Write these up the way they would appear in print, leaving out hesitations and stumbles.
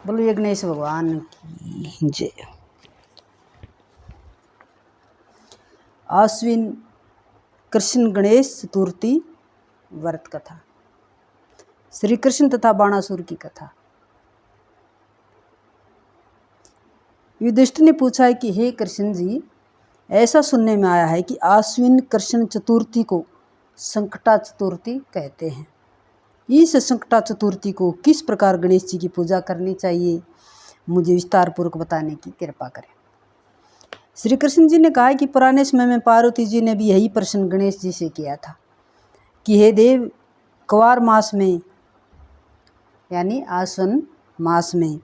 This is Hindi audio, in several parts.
बोलो ये गणेश भगवान की जय। आश्विन कृष्ण गणेश चतुर्थी व्रत कथा। श्री कृष्ण तथा बाणासुर की कथा। युधिष्ठिर ने पूछा है कि हे कृष्ण जी, ऐसा सुनने में आया है कि आश्विन कृष्ण चतुर्थी को संकटा चतुर्थी कहते हैं। इस संकटा चतुर्थी को किस प्रकार गणेश जी की पूजा करनी चाहिए, मुझे विस्तार पूर्वक बताने की कृपा करें। श्री कृष्ण जी ने कहा कि पुराने समय में पार्वती जी ने भी यही प्रश्न गणेश जी से किया था कि हे देव, क्वार मास में यानी आश्विन मास में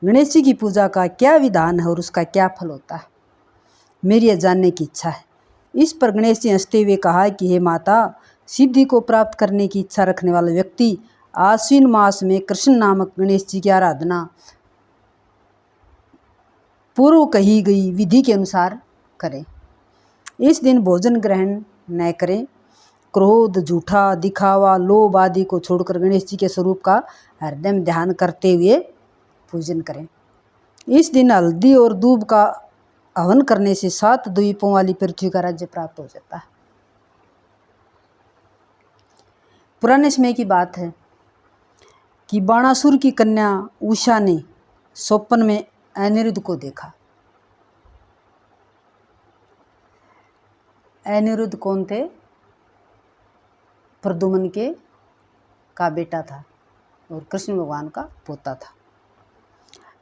गणेश जी की पूजा का क्या विधान है और उसका क्या फल होता है, मेरी यह जानने की इच्छा है। इस पर गणेश जी हंसते हुए कहा कि हे माता, सिद्धि को प्राप्त करने की इच्छा रखने वाला व्यक्ति आश्विन मास में कृष्ण नामक गणेश जी की आराधना पूर्व कही गई विधि के अनुसार करें। इस दिन भोजन ग्रहण न करें। क्रोध, झूठा दिखावा, लोभ आदि को छोड़कर गणेश जी के स्वरूप का हृदय में ध्यान करते हुए पूजन करें। इस दिन हल्दी और दूब का हवन करने से 7 द्वीपों वाली पृथ्वी का राज्य प्राप्त हो जाता है। पुराने समय की बात है कि बाणासुर की कन्या उषा ने स्वप्न में अनिरुद्ध को देखा। अनिरुद्ध कौन थे? प्रद्युम्न का बेटा था और कृष्ण भगवान का पोता था।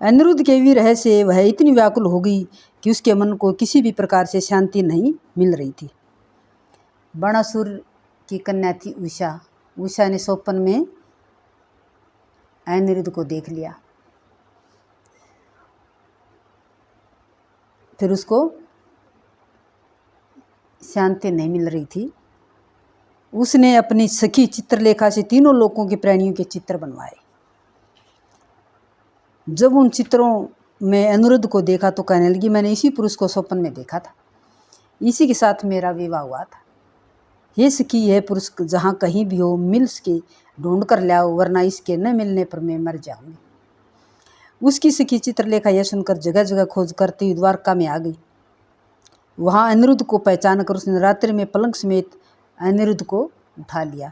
अनिरुद्ध के विरह से वह इतनी व्याकुल हो गई कि उसके मन को किसी भी प्रकार से शांति नहीं मिल रही थी। बाणासुर की कन्या थी उषा। उषा ने स्वप्न में अनिरुद्ध को देख लिया। फिर उसको शांति नहीं मिल रही थी। उसने अपनी सखी चित्रलेखा से तीनों लोकों के प्राणियों के चित्र बनवाए। जब उन चित्रों में अनिरुद्ध को देखा तो कहने लगी, मैंने इसी पुरुष को स्वप्न में देखा था, इसी के साथ मेरा विवाह हुआ था। हे सखी, यह पुरुष जहाँ कहीं भी हो मिल के ढूंढ कर लाओ, वरना इसके न मिलने पर मैं मर जाऊंगी। उसकी सखी चित्रलेखा यह सुनकर जगह जगह खोज करती हुई द्वारका में आ गई। वहाँ अनिरुद्ध को पहचान कर उसने रात्रि में पलंग समेत अनिरुद्ध को उठा लिया,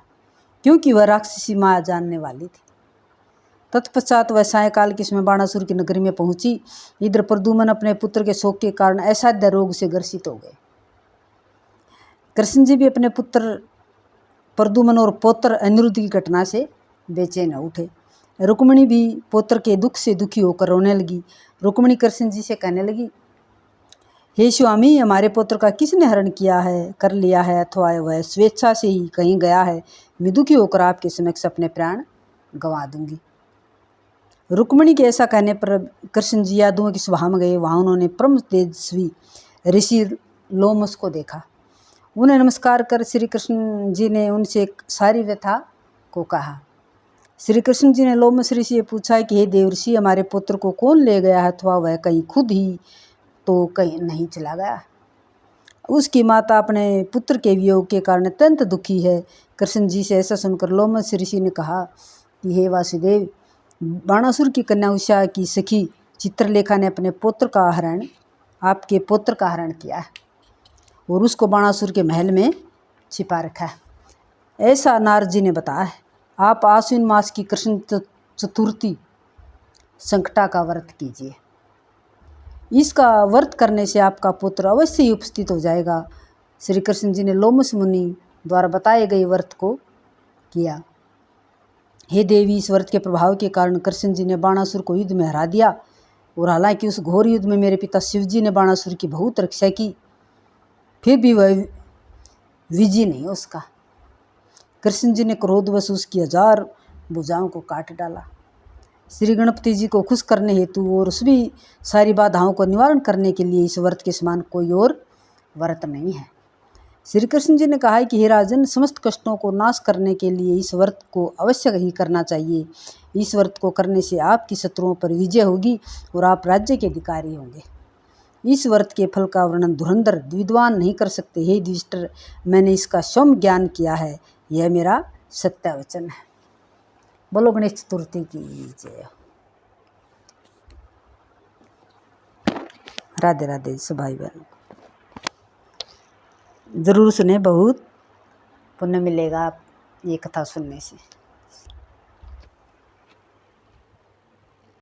क्योंकि वह राक्षसी माया जानने वाली थी। तत्पश्चात वह सायकाल के समय बाणासुर की नगरी में पहुंची। इधर प्रद्युम्न अपने पुत्र के शोक के कारण असाध्य रोग से ग्रसित हो गए। कृष्ण जी भी अपने पुत्र प्रद्युम्न और पौत्र अनिरुद्ध की घटना से बेचैन हो उठे। रुक्मिणी भी पुत्र के दुख से दुखी होकर रोने लगी। रुक्मिणी कृष्ण जी से कहने लगी, हे स्वामी, हमारे पुत्र का किसने हरण किया है, कर लिया है, अथवा वह स्वेच्छा से ही कहीं गया है? मैं दुखी होकर आपके समक्ष अपने प्राण गंवा दूंगी। रुक्मिणी के ऐसा कहने पर कृष्ण जी यादवों की सभा में गए। वहाँ उन्होंने परम तेजस्वी ऋषि लोमस को देखा। उन्हें नमस्कार कर श्री कृष्ण जी ने उनसे सारी व्यथा को कहा। श्री कृष्ण जी ने लोमस ऋषि से पूछा कि हे देवर्षि, हमारे पुत्र को कौन ले गया है, अथवा वह कहीं खुद ही तो कहीं नहीं चला गया? उसकी माता अपने पुत्र के वियोग के कारण अत्यंत दुखी है। कृष्ण जी से ऐसा सुनकर लोमस ऋषि ने कहा कि हे वासुदेव, बाणासुर की कन्या उषा की सखी चित्रलेखा ने अपने पुत्र का हरण, आपके पुत्र का हरण किया है और उसको बाणासुर के महल में छिपा रखा है, ऐसा नारद जी ने बताया है। आप आश्विन मास की कृष्ण चतुर्थी संकटा का व्रत कीजिए। इसका व्रत करने से आपका पुत्र अवश्य ही उपस्थित हो जाएगा। श्री कृष्ण जी ने लोमस मुनि द्वारा बताए गए व्रत को किया। हे देवी, इस व्रत के प्रभाव के कारण कृष्ण जी ने बाणासुर को युद्ध में हरा दिया और हालांकि उस घोर युद्ध में मेरे पिता शिव जी ने बाणासुर की बहुत रक्षा की, फिर भी वह विजय नहीं उसका। कृष्ण जी ने क्रोधवश उसकी 1000 भुजाओं को काट डाला। श्री गणपति जी को खुश करने हेतु और सभी सारी बाधाओं को निवारण करने के लिए इस व्रत के समान कोई और व्रत नहीं है। श्री कृष्ण जी ने कहा है कि हे राजन, समस्त कष्टों को नाश करने के लिए इस व्रत को अवश्य ही करना चाहिए। इस व्रत को करने से आपकी शत्रुओं पर विजय होगी और आप राज्य के अधिकारी होंगे। इस व्रत के फल का वर्णन धुरंधर विद्वान नहीं कर सकते। हे युधिष्ठिर, मैंने इसका सौम्य ज्ञान किया है, यह मेरा सत्य वचन है। बोलो गणेश चतुर्थी की जय। राधे राधे सब भाई बहनों को। ज़रूर सुने, बहुत पुण्य मिलेगा ये कथा सुनने से।